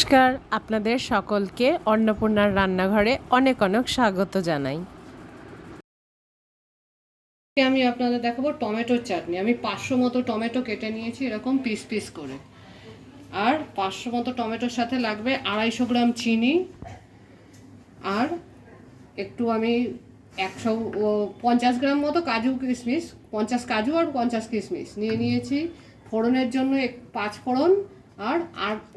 নমস্কার, আপনাদের সকলকে অন্নপূর্ণার রান্নাঘরে অনেক অনেক স্বাগত জানাই। আমি আপনাদের দেখাবো টমেটোর চাটনি। আমি 500 মতো টমেটো কেটে নিয়েছি এরকম পিস পিস করে, আর 500 মতো টমেটোর সাথে লাগবে 250 গ্রাম চিনি, আর একটু আমি 150 গ্রাম মতো কাজু কিশমিশ, 50 কাজু আর 50 কিশমিশ নিয়ে নিয়েছি। ফোড়নের জন্য 5 ফোড়ন আর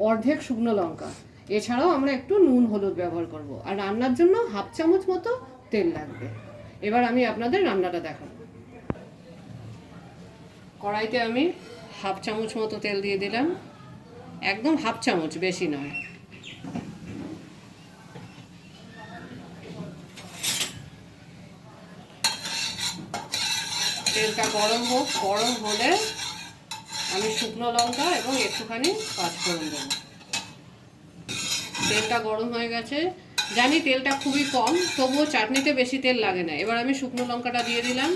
অর্ধেক শুকনো লঙ্কা। এছাড়াও আমরা একটু নুন হলুদ ব্যবহার করব, আর রান্নার জন্য হাফ চামচ মতো তেল লাগবে। এবার আমি আপনাদের রান্নাটা দেখাবো। কড়াইতে আমি হাফ চামচ মতো তেল দিয়ে দিলাম, একদম হাফ চামচ, বেশি নয়। তেলটা গরম হোক, গরম হলে আমি শুকনো লঙ্কা এবং একটুখানি পাঁচফোড়ন দেবো। তেলটা গরম হয়ে গেছে, জানি তেলটা খুবই কম, তবুও চাটনিতে বেশি তেল লাগে না। এবার আমি শুকনো লঙ্কাটা দিয়ে দিলাম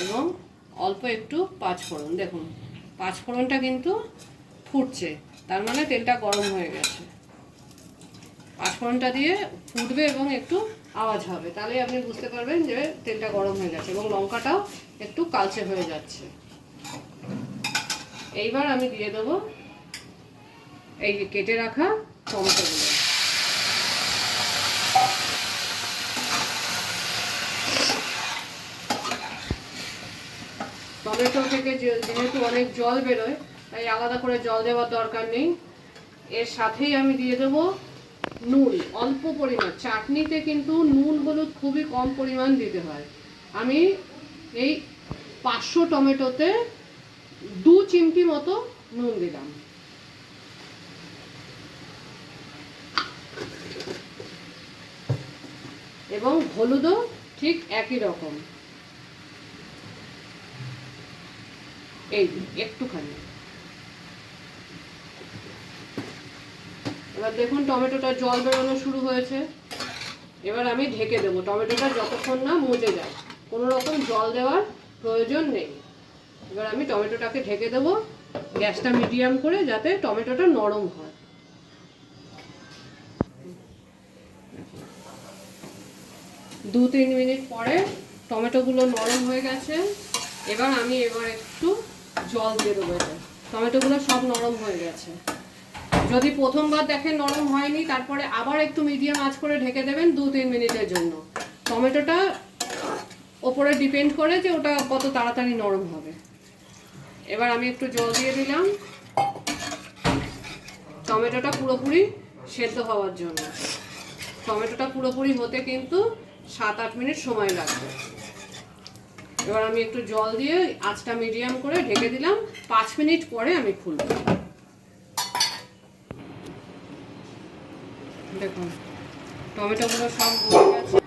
এবং অল্প একটু পাঁচফোড়ন। দেখুন পাঁচফোড়নটা কিন্তু ফুটছে, তার মানে তেলটা গরম হয়ে গেছে। পাঁচফোড়নটা দিয়ে ফুটবে এবং একটু আওয়াজ হবে, তাহলে আপনি বুঝতে পারবেন যে তেলটা গরম হয়ে গেছে এবং লঙ্কাটাও একটু কালচে হয়ে যাচ্ছে। এইবার আমি দিয়ে দেবো এই যে কেটে রাখা টমেটোগুলো। টমেটো থেকে যেহেতু অনেক জল বেরোয়, তাই আলাদা করে জল দেওয়ার দরকার নেই। এর সাথেই আমি দিয়ে দেবো নুন, অল্প পরিমাণ। চাটনিতে কিন্তু নুন হলুদ খুবই কম পরিমাণ দিতে হয়। আমি এই 500 টমেটোতে 2 চিমটি মতো নুন দিলাম। এবং হলুদও ঠিক একই রকম, এই একটুখানি। এবার দেখুন টমেটোটা জল বেরোনো শুরু হয়েছে। এবার আমি ঢেকে দেবো টমেটোটা যতক্ষণ না মজে যায়। কোনো রকম জল দেওয়ার প্রয়োজন নেই। এবার আমি টমেটোটাকে ঢেকে দেবো, গ্যাসটা মিডিয়াম করে, যাতে টমেটোটা নরম হয়। 2-3 মিনিট পরে টমেটোগুলো নরম হয়ে গেছে। এবার একটু জল দিয়ে দেবো। টমেটোগুলো সব নরম হয়ে গেছে। যদি প্রথমবার দেখেন নরম হয়নি, তারপরে আবার একটু মিডিয়াম আঁচ করে ঢেকে দেবেন 2-3 মিনিটের জন্য। টমেটোটা ওপরে ডিপেন্ড করে যে ওটা কত তাড়াতাড়ি নরম হবে। এবার আমি একটু জল দিয়ে দিলাম টমেটোটা পুরোপুরি সেদ্ধ হওয়ার জন্য। টমেটোটা পুরোপুরি হতে কিন্তু 7-8 মিনিট সময় লাগবে। এবার আমি একটু জল দিয়ে আঁচটা মিডিয়াম করে ঢেকে দিলাম। 5 মিনিট পরে আমি খুলব। দেখুন টমেটোগুলো সব গলে গেছে।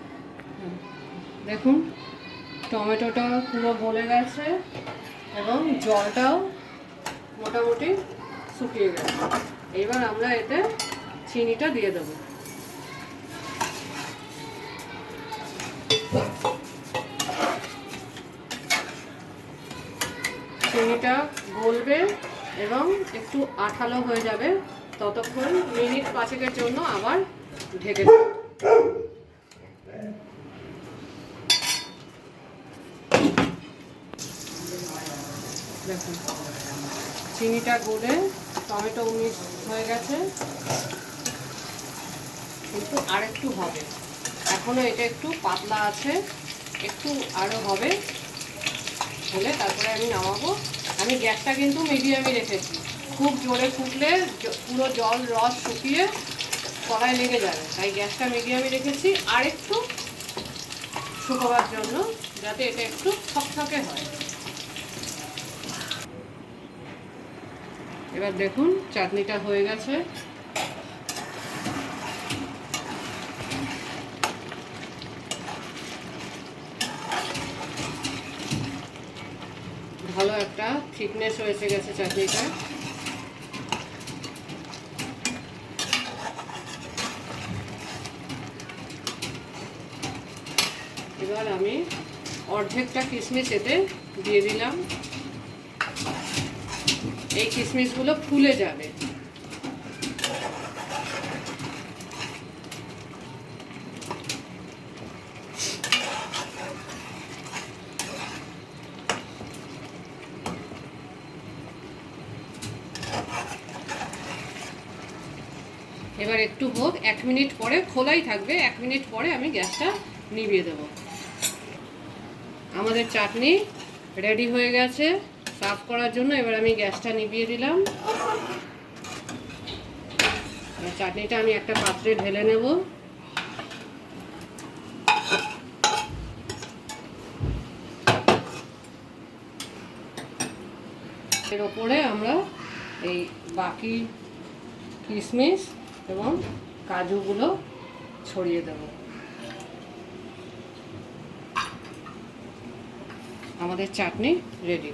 দেখুন টমেটোটা পুরো গলে গেছে এবং জলটাও মোটামুটি শুকিয়ে গেছে। এবার আমরা এতে চিনিটা দিয়ে দেবো। চিনিটা গলবে এবং একটু আঠালো হয়ে যাবে, ততক্ষণ মিনিট 5-এর জন্য আবার ঢেকে দেব। দেখুন চিনিটা গলে টমেটো মিক্স হয়ে গেছে, কিন্তু আরেকটু হবে। এখনো এটা একটু পাতলা আছে, একটু আরও হবে, হলে তারপরে আমি নামাবো। আমি গ্যাসটা কিন্তু মিডিয়ামে রেখেছি। খুব জোরে ফুটলে পুরো জল রস শুকিয়ে কড়াই লেগে যাবে, তাই গ্যাসটা মিডিয়ামে রেখেছি আর একটু শুকোবার জন্য, যাতে এটা একটু থকথকে হয়। এবার দেখুন চাটনিটা হয়ে গেছে। ভালো একটা থিকনেস হয়ে গেছে চাটনিটা। এবার আমি অর্ধেকটা কিশমিশ এতে দিয়ে দিলাম। এই কিশমিশগুলো ফুলে যাবে। এবার একটু হোক, 1 মিনিট পরে খোলাই থাকবে, 1 মিনিট পরে আমি গ্যাসটা নিভিয়ে দেব। আমাদের চাটনি রেডি হয়ে গেছে সার্ভ করার জন্য। এবার আমি গ্যাসটা নিভিয়ে দিলাম। চাটনিটা আমি একটা পাত্রে ঢেলে নেব। এর ওপরে আমরা এই বাকি কিশমিশ এবং কাজুগুলো ছড়িয়ে দেব। আমাদের চাটনি রেডি।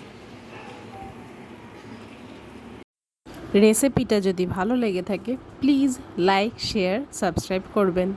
রেসিপিটা যদি ভালো লেগে থাকে প্লিজ লাইক শেয়ার সাবস্ক্রাইব করবেন।